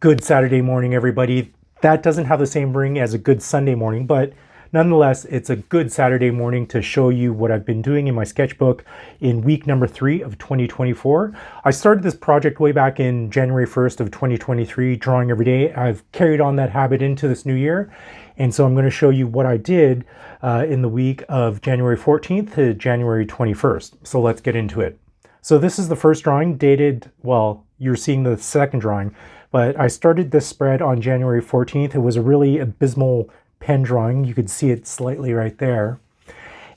Good Saturday morning, everybody. That doesn't have the same ring as a good Sunday morning, but nonetheless, it's a good Saturday morning to show you what I've been doing in my sketchbook in week number 3 of 2024. I started this project way back in January 1st of 2023, drawing every day. I've carried on that habit into this new year. And so I'm going to show you what I did in the week of January 14th to January 21st. So let's get into it. So this is the first drawing dated, well, you're seeing the second drawing, but I started this spread on January 14th. It was a really abysmal pen drawing. You could see it slightly right there.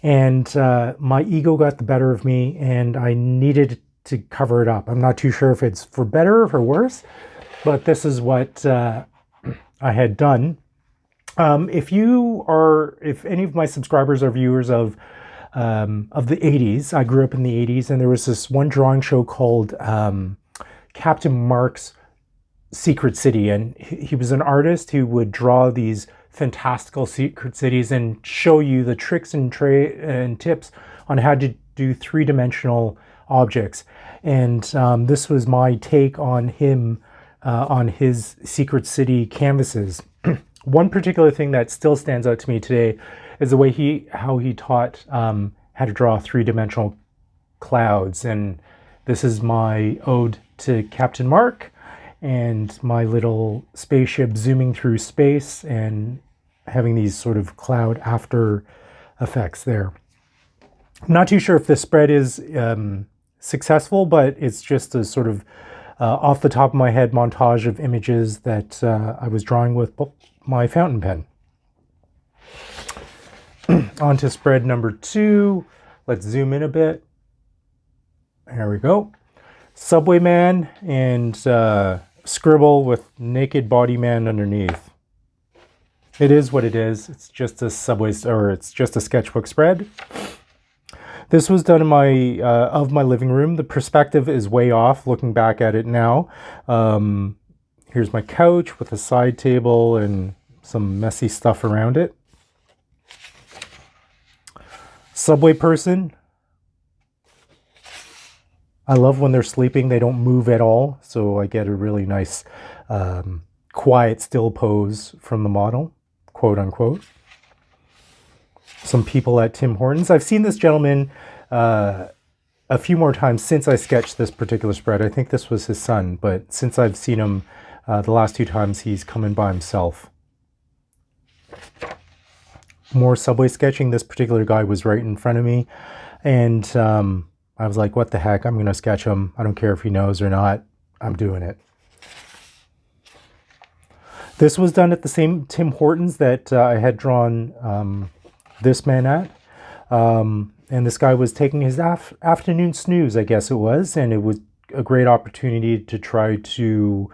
And my ego got the better of me and I needed to cover it up. I'm not too sure if it's for better or for worse, but this is what I had done. If any of my subscribers are viewers of the 80s, I grew up in the 80s, and there was this one drawing show called Captain Mark's Secret City, and he was an artist who would draw these fantastical secret cities and show you the tricks and tips on how to do three-dimensional objects. And this was my take on him, on his secret city canvases. One particular thing that still stands out to me today is the way how he taught how to draw three-dimensional clouds. And this is my ode to Captain Mark and my little spaceship zooming through space and having these sort of cloud after effects there. I'm not too sure if this spread is successful, but it's just a sort of off the top of my head montage of images that I was drawing with my fountain pen. On to spread number 2. Let's zoom in a bit. There we go. Subway man and scribble with naked body man underneath. It is what it is. It's just a it's just a sketchbook spread. This was done in my living room. The perspective is way off looking back at it now. Here's my couch with a side table and some messy stuff around it. Subway person. I love when they're sleeping, they don't move at all. So I get a really nice, quiet, still pose from the model, quote unquote. Some people at Tim Hortons. I've seen this gentleman a few more times since I sketched this particular spread. I think this was his son, but since I've seen him the last 2 times, he's come in by himself. More subway sketching. This particular guy was right in front of me, and I was like, what the heck, I'm going to sketch him. I don't care if he knows or not. I'm doing it. This was done at the same Tim Hortons that I had drawn this man at. And this guy was taking his afternoon snooze, I guess it was. And it was a great opportunity to try to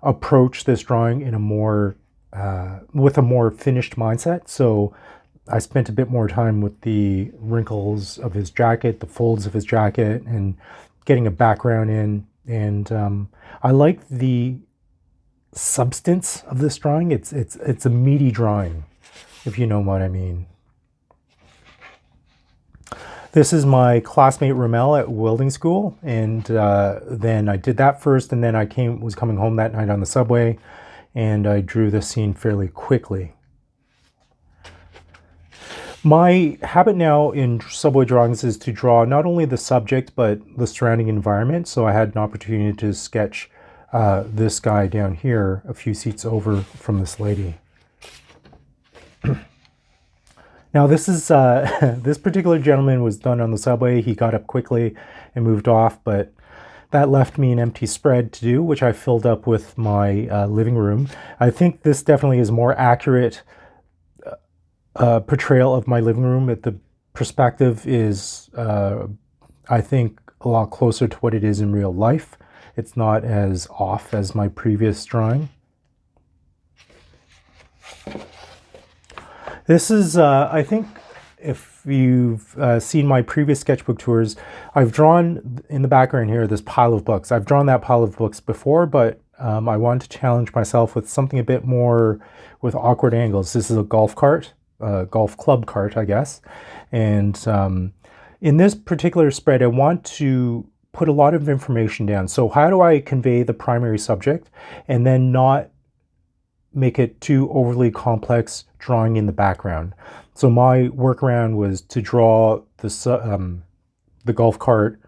approach this drawing in a more, with a more finished mindset. So I spent a bit more time with the wrinkles of his jacket, the folds of his jacket, and getting a background in. And I like the substance of this drawing. It's a meaty drawing, if you know what I mean. This is my classmate Ramel at welding school, and then I did that first, and then I was coming home that night on the subway, and I drew this scene fairly quickly. My habit now in subway drawings is to draw not only the subject, but the surrounding environment. So I had an opportunity to sketch this guy down here, a few seats over from this lady. Now this is this particular gentleman was done on the subway. He got up quickly and moved off, but that left me an empty spread to do, which I filled up with my living room. I think this definitely is more accurate portrayal of my living room. The perspective is, I think, a lot closer to what it is in real life. It's not as off as my previous drawing. This is, I think, if you've seen my previous sketchbook tours, I've drawn in the background here this pile of books. I've drawn that pile of books before, but I wanted to challenge myself with something a bit more with awkward angles. This is a golf cart. Golf club cart, I guess. And in this particular spread, I want to put a lot of information down. So how do I convey the primary subject and then not make it too overly complex drawing in the background? So my workaround was to draw the golf cart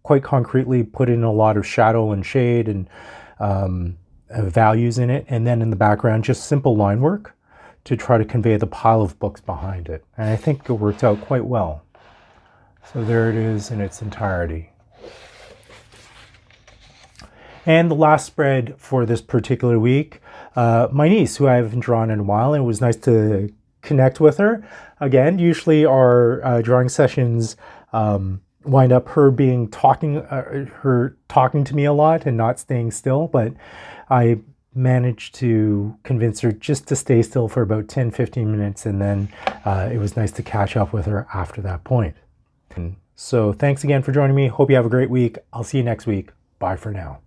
quite concretely, put in a lot of shadow and shade and values in it, and then in the background just simple line work to try to convey the pile of books behind it. And I think it worked out quite well. So there it is in its entirety. And the last spread for this particular week, my niece, who I haven't drawn in a while, and it was nice to connect with her. Again, usually our drawing sessions wind up her talking to me a lot and not staying still, but I managed to convince her just to stay still for about 10-15 minutes, and then it was nice to catch up with her after that point. So thanks again for joining me. Hope you have a great week. I'll see you next week. Bye for now.